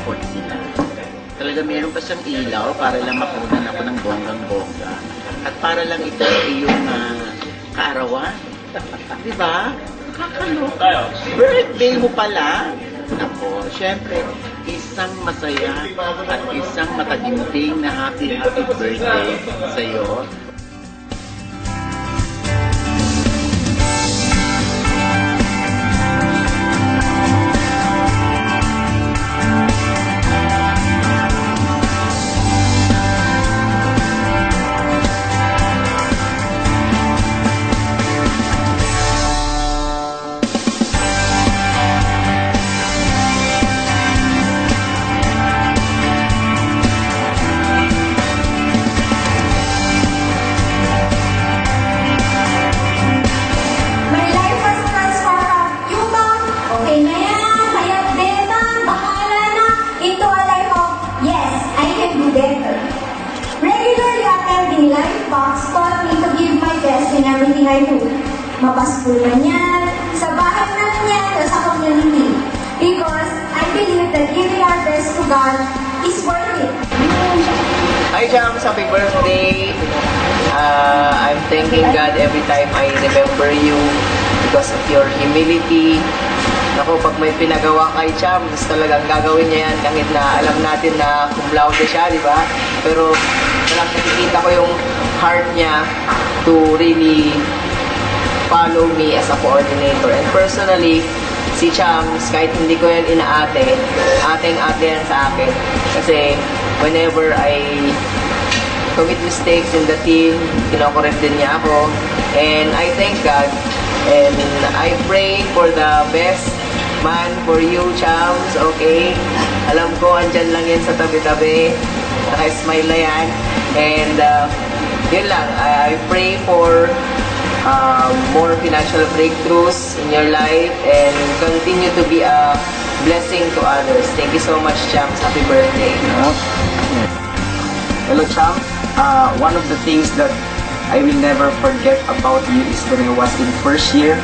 comfort sila. Talaga meron pa siyang ilaw para lang makunan ako ng bonggang-bongga. At para lang ito sa iyong kaarawan. Diba? Kakaloka. Birthday mo pala. Ako, syempre, isang masaya at isang mataginting na happy birthday sa'yo. Everything I do. Mapaskul man yan, sa bahay man yan, sa community. Because I believe that giving our best to God is worth it. Hi Jams, happy birthday! I'm thanking God every time I remember you because of your humility. Naku, pag may pinagawa kay Jams, talagang gagawin niya yan kahit na alam natin na cum laude siya, di ba? Pero talagang nakikita ko yung heart niya to really follow me as a coordinator. And personally, si Chams, kahit hindi ko yan inaate, ateng-ate yan sa akin. Kasi whenever I commit mistakes in the team, kinokorrect din niya ako. And I thank God. And I pray for the best man for you, Chams, okay? Alam ko, andyan lang yan sa tabi-tabi. Naka-smile na yan. And yun lang, I pray for more financial breakthroughs in your life and continue to be a blessing to others. Thank you so much, Chams. Happy birthday. Hello, Chams. One of the things that I will never forget about you is when I was in first year.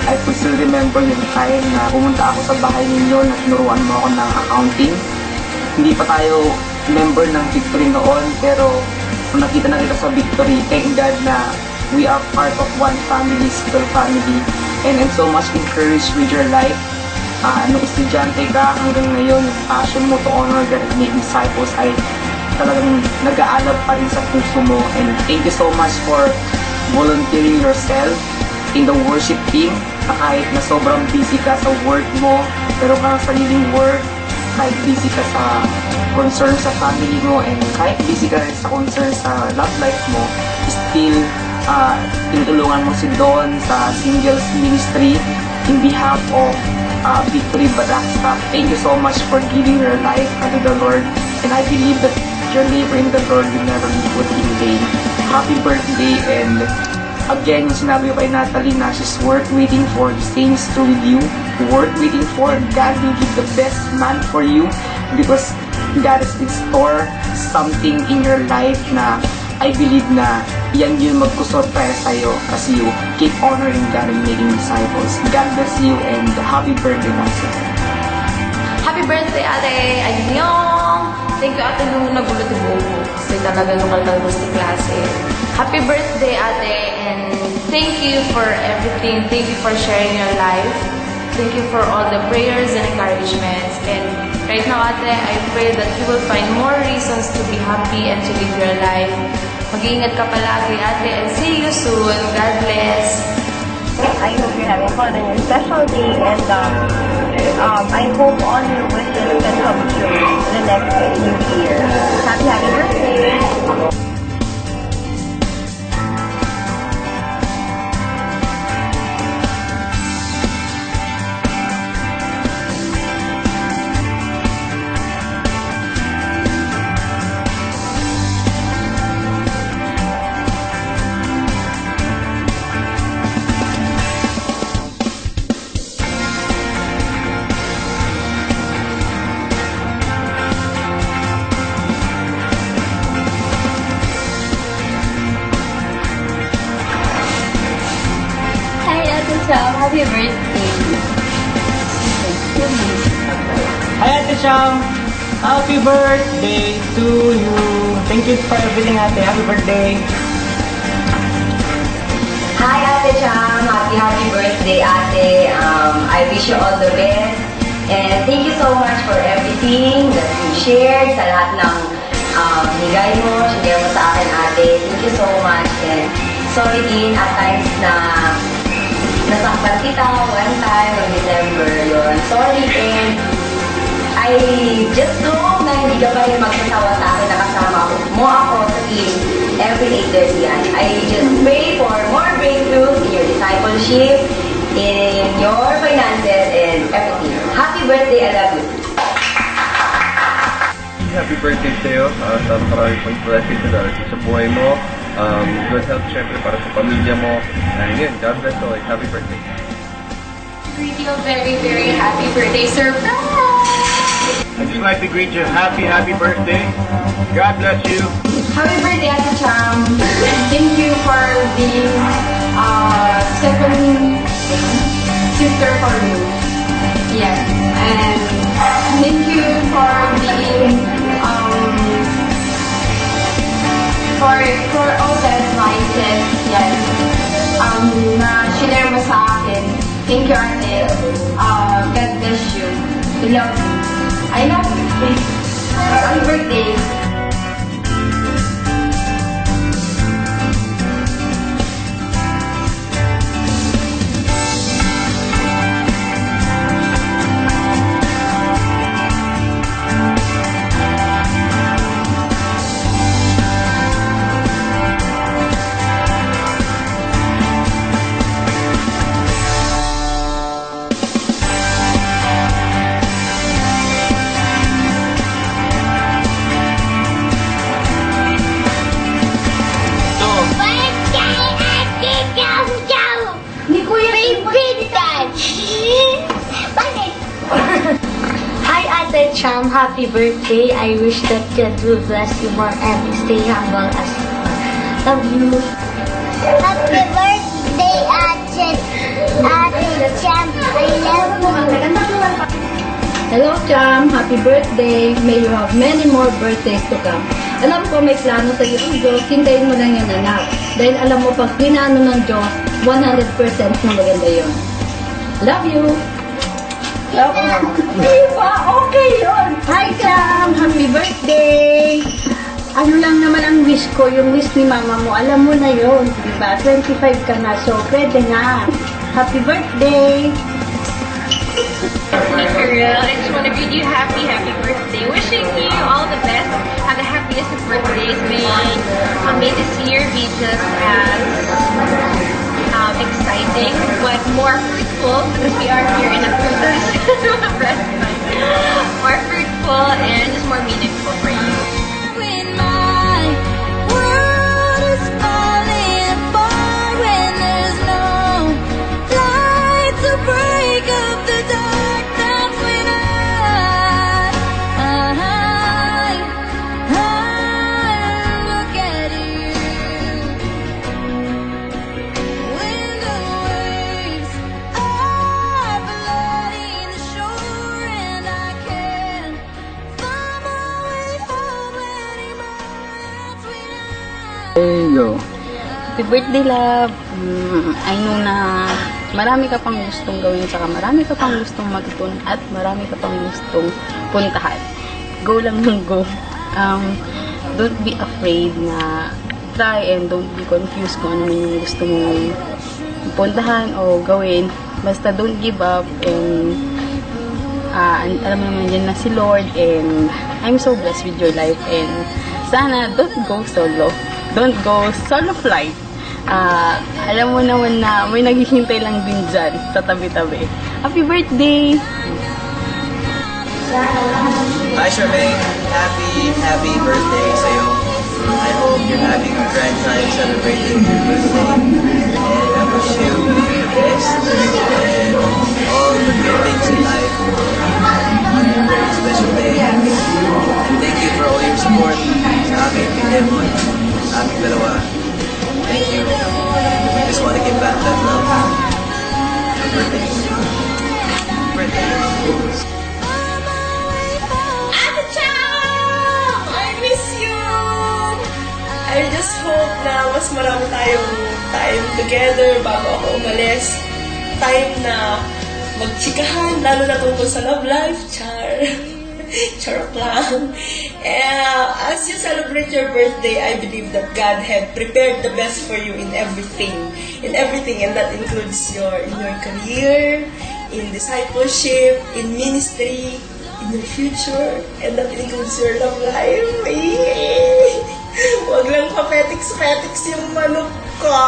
I could still remember yung time na pumunta ako sa bahay ninyo na tinuruan mo ako ng accounting. Hindi pa tayo member ng Victory noon, pero kung nakita na kita sa Victory, thank God na we are part of one family, still family. And I'm so much encouraged with your life. Nung estudyante ka hanggang ngayon, yung passion mo to honor God and make disciples ay talagang nag-aalab pa rin sa puso mo. And thank you so much for volunteering yourself in the worship team. Na kahit na sobrang busy ka sa work mo, pero kang sariling work, kahit busy ka sa concern sa family mo, and kahit busy ka rin sa concern sa love life mo, still tinutulungan mo si Don sa singles ministry in behalf of Victory Badaksta. Thank you so much for giving your life unto the Lord, and I believe that your labor in the Lord will never be put in vain. Happy birthday. And again, yung sinabi ko kay Natalie na she's worth waiting for. The same is true with you. Worth waiting for. God will give the best man for you because God is in store something in your life na I believe na yan yung magkusot para sa'yo as you keep honoring God and making disciples. God bless you and happy birthday once again. Happy birthday, Ate Anyong! Thank you, Ate, nung nagulat yung buo ko. Kasi talaga nung kalagang gusto klase. Happy birthday, Ate, and thank you for everything. Thank you for sharing your life. Thank you for all the prayers and encouragements. And right now, Ate, I pray that you will find more reasons to be happy and to live your life. Mag-iingat ka palagi, Ate, and see you soon. God bless. I hope you're having fun on your special day, and I hope all your wishes can come true in the next new year. Happy birthday! Hi, Ate Cham! Happy birthday to you! Thank you for everything, Ate. Happy birthday! Hi, Ate Cham. Happy birthday, Ate. I wish you all the best. And thank you so much for everything that you shared, sa lahat ng higay mo, share mo sa akin, Ate. Thank you so much. And sorry din at times na nasaktan kita one time on December yun. Sorry, and I just hope na hindi ka pa rin magsasawa sa akin na kasama mo ako sa team every 8:30 yan. I just pray for more breakthroughs in your discipleship, in your finances, and everything. Happy birthday, I love you. Happy birthday sa'yo. Sa maraming pang blessings na darating sa buhay mo. Good health syempre para sa pamilya mo. And yun, God bless always. Happy birthday. Greet you a very, very happy birthday surprise! I'd just like to greet you happy birthday. God bless you. Happy birthday, Ate Cham! Thank you for being second sister for me. Yes, and thank you for being for all the advices. Yes, na share mo sa akin. Thank you, Ate. God bless you. I love you. I love you. Happy birthday. Hi Ate Cham, happy birthday. I wish that God will bless you more and stay humble as you are. Love you. Happy birthday, Ate Cham. I love you. Hello Cham, happy birthday. May you have many more birthdays to come. Alam ko may plano sa iyo ang Diyos, hintayin mo lang yan anak. Dahil alam mo pag pinano ng Diyos, 100% na maganda yun. Love you. Love you. Diba? Okay yun. Hi Cham, happy birthday. Ano lang naman ang wish ko, yung wish ni mama mo, alam mo na yun. Diba? 25 ka na, so pwede na. Happy birthday. Hey girl, I just want to greet you happy birthday. Wishing you all the best. Have the happiest of birthdays. May this year be just as exciting, but more fruitful because we are here in a fruitless restaurant. More fruitful and just more meaningful for you. There you go. Happy birthday, love. I know na marami ka pang gustong gawin saka marami ka pang gustong magtun at marami ka pang gustong puntahan. Go lang ng go. Don't be afraid na try and don't be confused kung ano man yung gusto mong puntahan o gawin. Basta don't give up and alam mo naman dyan na si Lord and I'm so blessed with your life and sana don't go solo. Don't go solo flight. Alam mo naman na may naghihintay lang din dyan sa tabi-tabi. Happy birthday! Hi Charmaine! Happy birthday sa'yo. I hope you're having a grand time celebrating your birthday. And I wish you the best and all the good things in life on your very special day. And thank you for all your support sa aming Pidemon. Aming dalawa. Thank you. I just want to give back that love. Happy birthday. Happy birthday. hope na mas marami tayong time together bago ako umalis. Time na magchikahan, lalo na tungkol sa love life, char. Charot lang. As you celebrate your birthday, I believe that God had prepared the best for you in everything, and that includes in your career, in discipleship, in ministry, in your future, and that includes your love life. Wag lang pa-petiks yung manok ka.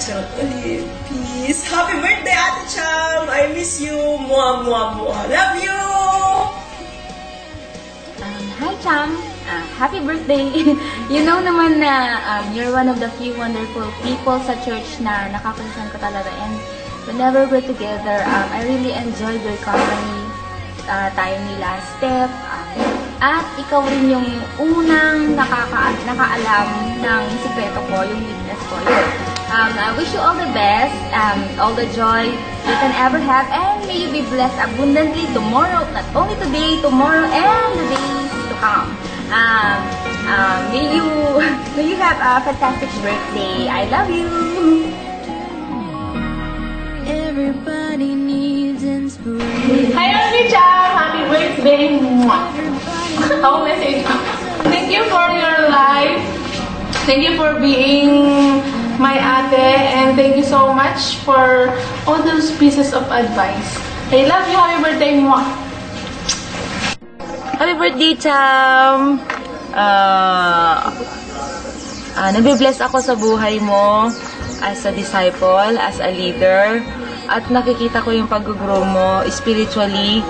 Charot ulit. Peace. Happy birthday, Ate Cham! I miss you. Mwah, mwah, mwah. Love you! Hi, Cham! Happy birthday! You know naman na you're one of the few wonderful people sa church na nakapansan ko talaga. And whenever we're together, I really enjoyed your company. Tayo ni Last Step. At ikaw rin yung unang nakaalam ng sikreto ko, yung weakness ko. I wish you all the best, all the joy you can ever have, and may you be blessed abundantly tomorrow, not only today, tomorrow, and the days to come. May you have a fantastic birthday. I love you. Everybody needs inspiration. Hi, Ate Cham! Happy birthday! Ako message ko. Thank you for your life. Thank you for being my ate, and thank you so much for all those pieces of advice. I love you. Happy birthday, mwah! Happy birthday, Cham! Nabibless ako sa buhay mo as a disciple, as a leader, at nakikita ko yung pag-grow mo spiritually.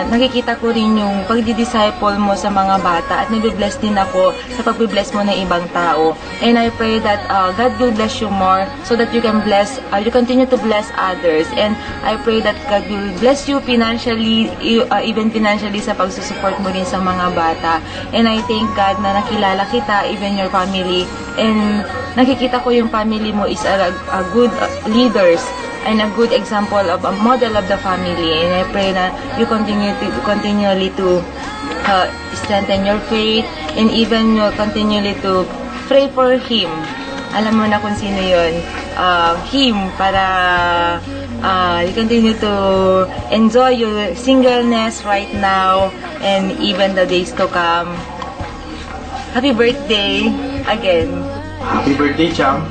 Nakikita ko rin yung pagdi-disciple mo sa mga bata, at nabibless din ako sa pagbibless mo ng ibang tao. And I pray that God will bless you more so that you can you continue to bless others. And I pray that God will bless you financially, even financially sa pagsusupport mo rin sa mga bata. And I thank God na nakilala kita, even your family. And nakikita ko yung family mo is a good leaders and a good example of a model of the family. And I pray that you continually to strengthen your faith, and even you continually to pray for him. Alam mo na kung sino yun. Him, para you continue to enjoy your singleness right now and even the days to come. Happy birthday again. Happy birthday, Cham.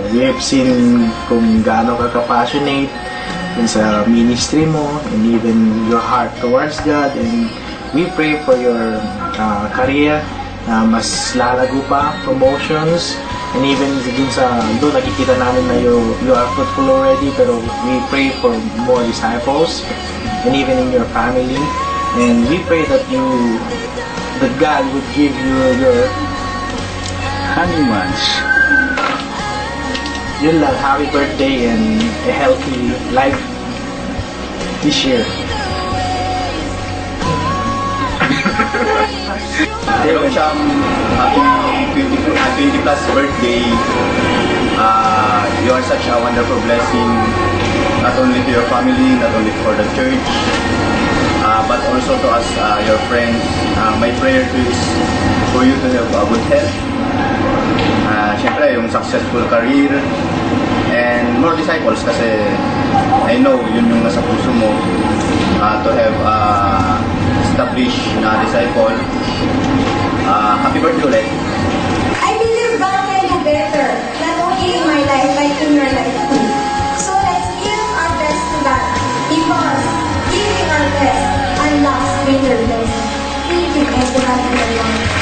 We have seen kung gaano ka ka-passionate sa ministry mo, and even your heart towards God, and we pray for your career na mas lalago pa, promotions, and even doon nakikita namin na you are fruitful already, pero we pray for more disciples, and even in your family, and we pray that God would give you your honey ones. Yun lang, happy birthday and a healthy life this year. Hello, Cham. Happy 20 plus birthday. You are such a wonderful blessing, not only to your family, not only for the church, but also to us, your friends. My prayer is for you to have a good health. Siyempre, yung successful career and more disciples, kasi I know yun yung nasa puso mo, to have established na disciple. Happy birthday ulit. I believe God can do better, not only in my life, but in your life too. So let's give our best to God, because giving our best unlocks greater blessing. Thank you, everybody.